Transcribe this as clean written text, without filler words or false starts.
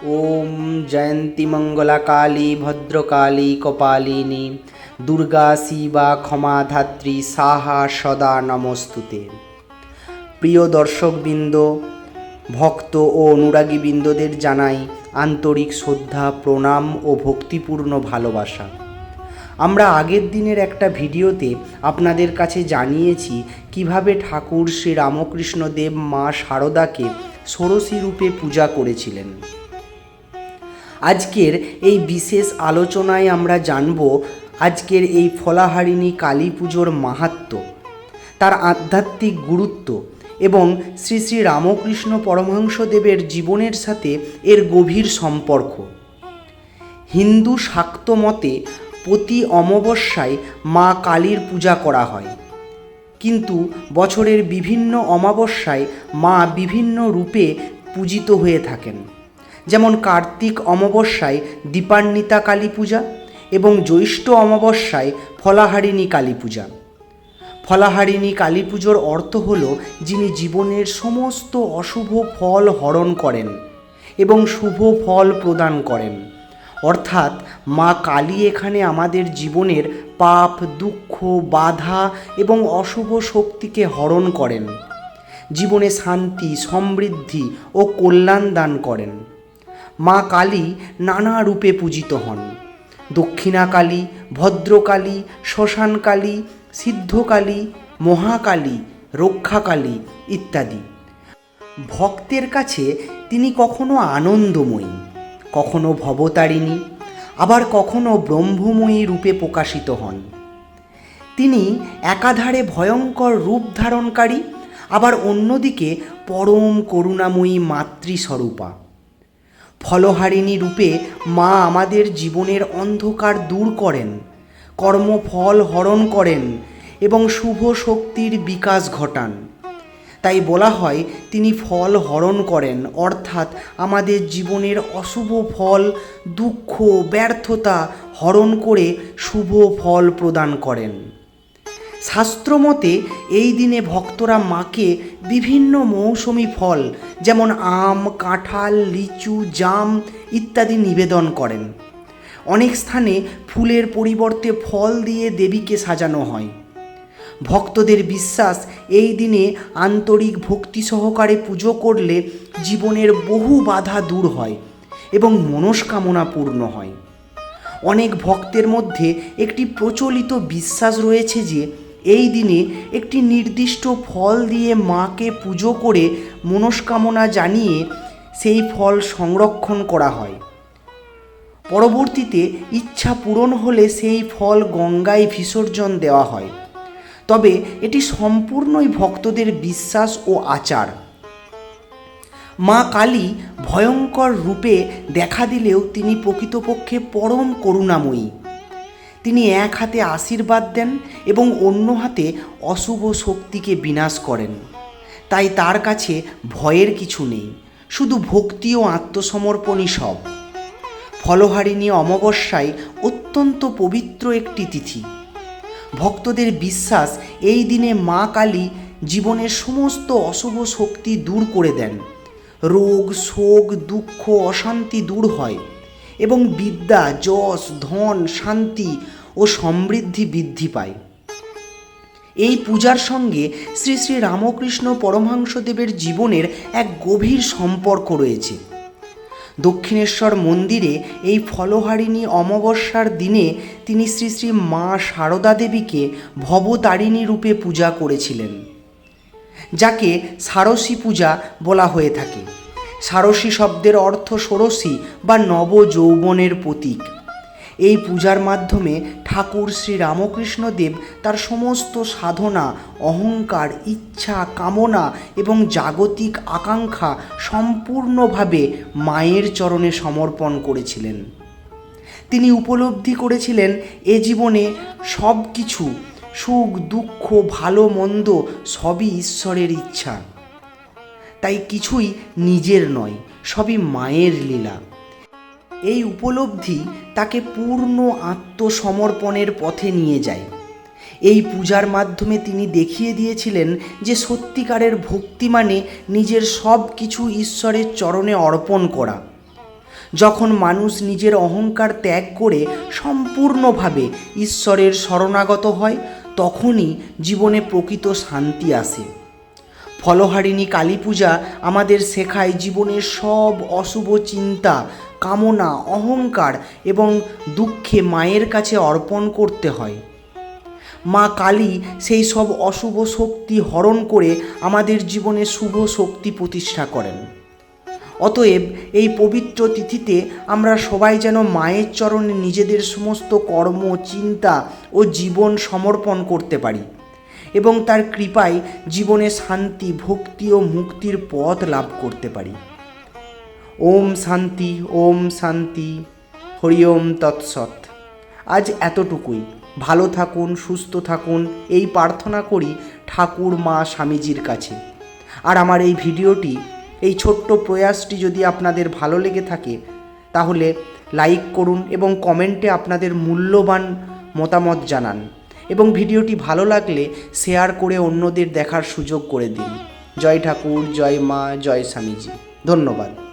ওম জয়ন্তী মঙ্গলা কালী ভদ্রকালী কপালিনী দুর্গা শিবা ক্ষমা ধাত্রী সাহা সদা নমস্তুতে। প্রিয় দর্শকবৃন্দ, ভক্ত ও অনুরাগীবৃন্দদের জানাই আন্তরিক শ্রদ্ধা, প্রণাম ও ভক্তিপূর্ণ ভালোবাসা। আমরা আগের দিনের একটা ভিডিওতে আপনাদের কাছে জানিয়েছি কিভাবে ঠাকুর শ্রী রামকৃষ্ণ দেব মা শারদাকে ষোড়শী রূপে পূজা করেছিলেন। আজকের এই বিশেষ আলোচনায় আমরা জানব আজকের এই ফলাহারিণী কালী পুজোর মাহাত্ম্য, তার আধ্যাত্মিক গুরুত্ব এবং শ্রী শ্রী রামকৃষ্ণ পরমহংসদেবের জীবনের সাথে এর গভীর সম্পর্ক। হিন্দু শাক্ত মতে প্রতি অমাবস্যায় মা কালীর পূজা করা হয়, কিন্তু বছরের বিভিন্ন অমাবস্যায় মা বিভিন্ন রূপে পূজিত হয়ে থাকেন। যেমন কার্তিক অমাবস্যায় দীপান্বিতা কালী পূজা এবং জ্যৈষ্ঠ অমাবস্যায় ফলাহারিণী কালী পূজা। ফলাহারিণী কালী পুজোর অর্থ হল যিনি জীবনের সমস্ত অশুভ ফল হরণ করেন এবং শুভ ফল প্রদান করেন। অর্থাৎ মা কালী এখানে আমাদের জীবনের পাপ, দুঃখ, বাধা এবং অশুভ শক্তিকে হরণ করেন, জীবনে শান্তি, সমৃদ্ধি ও কল্যাণ দান করেন। মা কালী নানা রূপে পূজিত হন: দক্ষিণাকালী, ভদ্রকালী, শ্মশানকালী, সিদ্ধকালী, মহাকালী, রক্ষাকালী ইত্যাদি। ভক্তের কাছে তিনি কখনো আনন্দময়ী, কখনো ভবতারিণী, আবার কখনো ব্রহ্মময়ী রূপে প্রকাশিত হন। তিনি একাধারে ভয়ঙ্কর রূপ ধারণকারী, আবার অন্যদিকে পরম করুণাময়ী মাতৃস্বরূপা। ফলহারিণী রূপে মা আমাদের জীবনের অন্ধকার দূর করেন, কর্মফল হরণ করেন এবং শুভ শক্তির বিকাশ ঘটান। তাই বলা হয় তিনি ফল হরণ করেন, অর্থাৎ আমাদের জীবনের অশুভ ফল, দুঃখ, ব্যর্থতা হরণ করে শুভ ফল প্রদান করেন। শাস্ত্রমতে এই দিনে ভক্তরা মাকে বিভিন্ন মৌসুমি ফল যেমন আম, কাঁঠাল, লিচু, জাম ইত্যাদি নিবেদন করেন। অনেক স্থানে ফুলের পরিবর্তে ফল দিয়ে দেবীকে সাজানো হয়। ভক্তদের বিশ্বাস এই দিনে আন্তরিক ভক্তি সহকারে পুজো করলে জীবনের বহু বাধা দূর হয় এবং মনস্কামনা পূর্ণ হয়। অনেক ভক্তের মধ্যে একটি প্রচলিত বিশ্বাস রয়েছে যে এই দিনে একটি নির্দিষ্ট ফল দিয়ে মাকে পুজো করে মনস্কামনা জানিয়ে সেই ফল সংরক্ষণ করা হয়। পরবর্তীতে ইচ্ছা পূরণ হলে সেই ফল গঙ্গায় বিসর্জন দেওয়া হয়। তবে এটি সম্পূর্ণই ভক্তদের বিশ্বাস ও আচার। মা কালী ভয়ঙ্কর রূপে দেখা দিলেও তিনি প্রকৃতপক্ষে পরম করুণাময়ী। তিনি এক হাতে আশীর্বাদ দেন এবং অন্য হাতে অশুভ শক্তিকে বিনাশ করেন। তাই তার কাছে ভয়ের কিছু নেই, শুধু ভক্তি ও আত্মসমর্পণই সব। ফলহারিণী অমাবস্যায় অত্যন্ত পবিত্র একটি তিথি। ভক্তদের বিশ্বাস এই দিনে মা কালী জীবনের সমস্ত অশুভ শক্তি দূর করে দেন, রোগ, শোক, দুঃখ, অশান্তি দূর হয় এবং বিদ্যা, যশ, ধন, শান্তি ও সমৃদ্ধি বৃদ্ধি পায়। এই পূজার সঙ্গে শ্রী শ্রী রামকৃষ্ণ পরমহংসদেবের জীবনের এক গভীর সম্পর্ক রয়েছে। দক্ষিণেশ্বর মন্দিরে এই ফলহারিণী অমাবস্যার দিনে তিনি শ্রী শ্রী মা শারদা দেবীকে ভবতারিণী রূপে পূজা করেছিলেন, যাকে ষাড়শী পূজা বলা হয়ে থাকে। ষাড়শী শব্দের অর্থ ষোড়শী বা নব যৌবনের প্রতীক। এই পূজার মাধ্যমে ঠাকুর শ্রী রামকৃষ্ণ দেব তার সমস্ত সাধনা, অহংকার, ইচ্ছা, কামনা এবং জাগতিক আকাঙ্ক্ষা সম্পূর্ণভাবে মায়ের চরণে সমর্পণ করেছিলেন। তিনি উপলব্ধি করেছিলেন এ জীবনে সব কিছু, সুখ, দুঃখ, ভালো মন্দ সবই ঈশ্বরের ইচ্ছা। তাই কিছুই নিজের নয়, সবই মায়ের লীলা। এই উপলব্ধি তাকে পূর্ণ আত্মসমর্পণের পথে নিয়ে যায়। এই পূজার মাধ্যমে তিনি দেখিয়ে দিয়েছিলেন যে সত্যিকারের ভক্তি মানে নিজের সব কিছু ঈশ্বরের চরণে অর্পণ করা। যখন মানুষ নিজের অহংকার ত্যাগ করে সম্পূর্ণভাবে ঈশ্বরের শরণাগত হয়, তখনই জীবনে প্রকৃত শান্তি আসে। ফলহারিণী কালী পূজা আমাদের শেখায় জীবনের সব অশুভ চিন্তা, কামনা, অহংকার এবং দুঃখে মায়ের কাছে অর্পণ করতে হয়। মা কালী সেই সব অশুভ শক্তি হরণ করে আমাদের জীবনে শুভ শক্তি প্রতিষ্ঠা করেন। অতএব এই পবিত্র তিথিতে আমরা সবাই যেন মায়ের চরণে নিজেদের সমস্ত কর্ম, চিন্তা ও জীবন সমর্পণ করতে পারি এবং তার কৃপায় জীবনে শান্তি, ভক্তি ও মুক্তির পথ লাভ করতে পারি। ওম শান্তি, ওম শান্তি, হরি ওম তৎসৎ। আজ এতটুকুই। ভালো থাকুন, সুস্থ থাকুন, এই প্রার্থনা করি ঠাকুর মা স্বামীজির কাছে। আর আমার এই ভিডিওটি, এই ছোট্ট প্রয়াসটি যদি আপনাদের ভালো লেগে থাকে তাহলে লাইক করুন এবং কমেন্টে আপনাদের মূল্যবান মতামত জানান এবং ভিডিওটি ভালো লাগলে শেয়ার করে অন্যদের দেখার সুযোগ করে দিন। জয় ঠাকুর, জয় মা, জয় স্বামীজি। ধন্যবাদ।